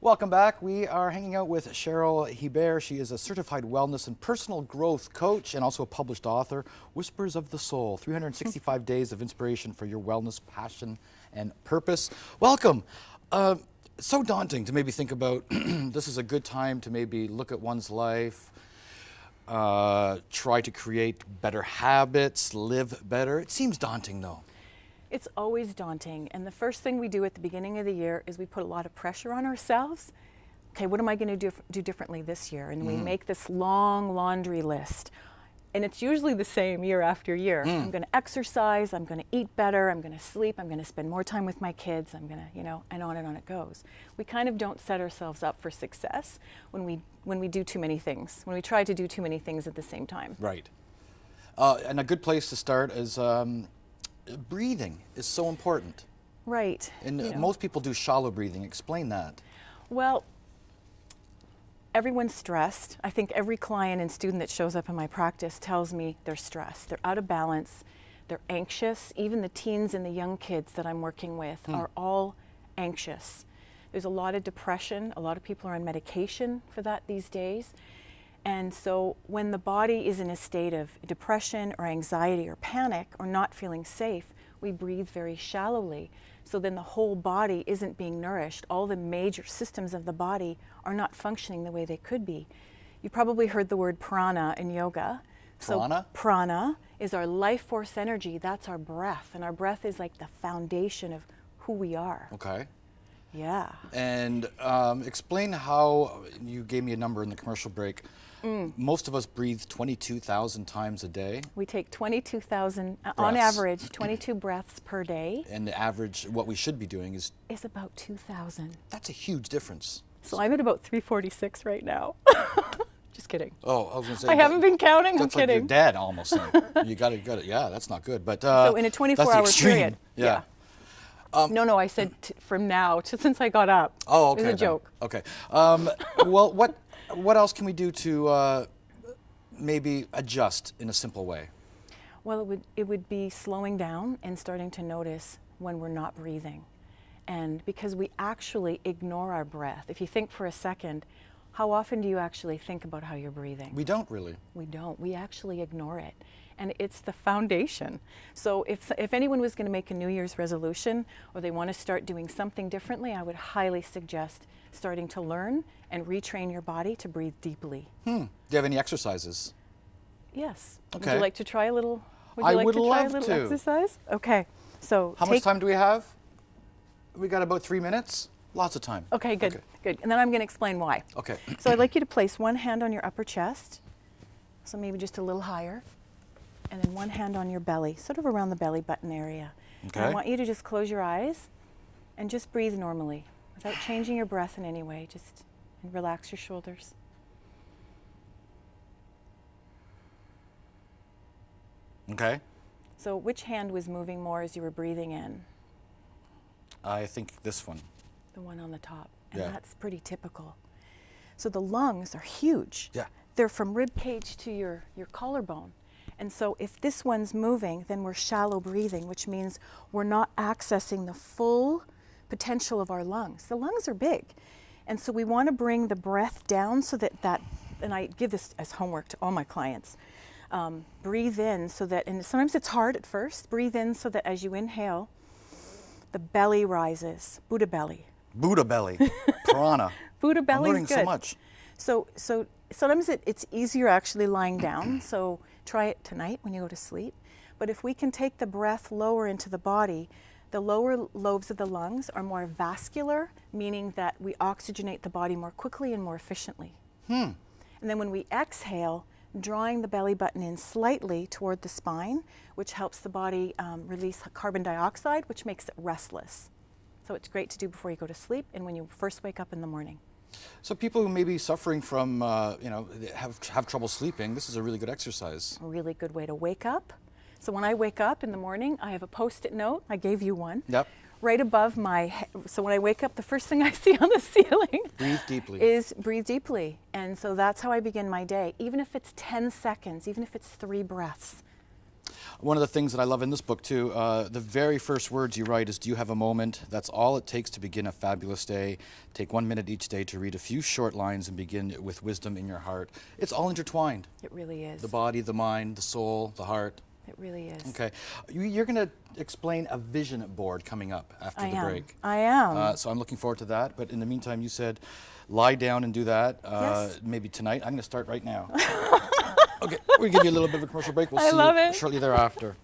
Welcome back. We are hanging out with Cheryl Hiebert. She is a certified wellness and personal growth coach and also a published author. Whispers of the Soul, 365 days of inspiration for your wellness, passion, and purpose. Welcome. So daunting to maybe think about this is a good time to maybe look at one's life, try to create better habits, live better. It seems daunting though. It's always daunting, and the first thing we do at the beginning of the year is we put a lot of pressure on ourselves. Okay, what am I going to do differently this year? And we make this long laundry list, and it's usually the same year after year. I'm going to exercise, I'm going to eat better, I'm going to sleep, I'm going to spend more time with my kids, I'm going to, and on it goes. We kind of don't set ourselves up for success when we do too many things, when we try to do too many things at the same time. Right. And a good place to start is breathing is so important. Right. And most people do shallow breathing. Explain that. Well, everyone's stressed. I think every client and student that shows up in my practice tells me they're stressed. They're out of balance. They're anxious. Even the teens and the young kids that I'm working with are all anxious. There's a lot of depression. A lot of people are on medication for that these days. And so when the body is in a state of depression or anxiety or panic or not feeling safe, we breathe very shallowly. So then the whole body isn't being nourished. All the major systems of the body are not functioning the way they could be. You probably heard the word prana in yoga. Prana? So prana is our life force energy. That's our breath. And our breath is like the foundation of who we are. Okay. Yeah. And explain how, you gave me a number in the commercial break, most of us breathe 22,000 times a day. We take 22,000, on average, 22 breaths per day. And the average, what we should be doing is about 2,000. That's a huge difference. So I'm at about 346 right now. Just kidding. Oh, I was going to say. I haven't been counting, I'm kidding. Like your dad almost. You got it. Yeah, that's not good. But so in a 24-hour period. Yeah. No, I said from now to since I got up. Oh, okay. It was a joke. Okay. Well, what else can we do to maybe adjust in a simple way? Well, it would be slowing down and starting to notice when we're not breathing. And because we actually ignore our breath. If you think for a second, how often do you actually think about how you're breathing? We don't really. We don't. We actually ignore it. And it's the foundation. So if anyone was going to make a New Year's resolution or they want to start doing something differently, I would highly suggest starting to learn and retrain your body to breathe deeply. Do you have any exercises? Yes. Okay. Would you like to try a little? I would love to. Exercise? Okay. So how much time do we have? We got about 3 minutes. Lots of time. Okay, good, good. And then I'm going to explain why. Okay. So I'd like you to place one hand on your upper chest, so maybe just a little higher, and then one hand on your belly, sort of around the belly button area. Okay. And I want you to just close your eyes and just breathe normally, without changing your breath in any way. Just relax your shoulders. Okay. So which hand was moving more as you were breathing in? I think this one. The one on the top. And Yeah. that's pretty typical. So the lungs are huge. Yeah. They're from rib cage to your collarbone. And so if this one's moving, then we're shallow breathing, which means we're not accessing the full potential of our lungs. The lungs are big. And so we want to bring the breath down so that, and I give this as homework to all my clients, breathe in so that, and sometimes it's hard at first, breathe in so that as you inhale, the belly rises, Buddha belly. Buddha belly, prana. Buddha belly is learning good. so much. So sometimes it's easier actually lying down, so try it tonight when you go to sleep. But if we can take the breath lower into the body, the lower lobes of the lungs are more vascular, meaning that we oxygenate the body more quickly and more efficiently. And then when we exhale, drawing the belly button in slightly toward the spine, which helps the body release carbon dioxide, which makes it restless. So it's great to do before you go to sleep and when you first wake up in the morning. So people who may be suffering from, have trouble sleeping, this is a really good exercise. A really good way to wake up. So when I wake up in the morning, I have a Post-it note. I gave you one. Yep. Right above my head. So when I wake up, the first thing I see on the ceiling Breathe deeply. is breathe deeply. And so that's how I begin my day, even if it's 10 seconds, even if it's 3 breaths. One of the things that I love in this book too, the very first words you write is, do you have a moment? That's all it takes to begin a fabulous day. Take 1 minute each day to read a few short lines and begin with wisdom in your heart. It's all intertwined. It really is. The body, the mind, the soul, the heart. It really is. Okay. You're going to explain a vision board coming up after the break. I am. So I'm looking forward to that. But in the meantime, you said lie down and do that. Yes. Maybe tonight. I'm going to start right now. Okay, we'll give you a little bit of a commercial break. We'll see love you it. shortly thereafter.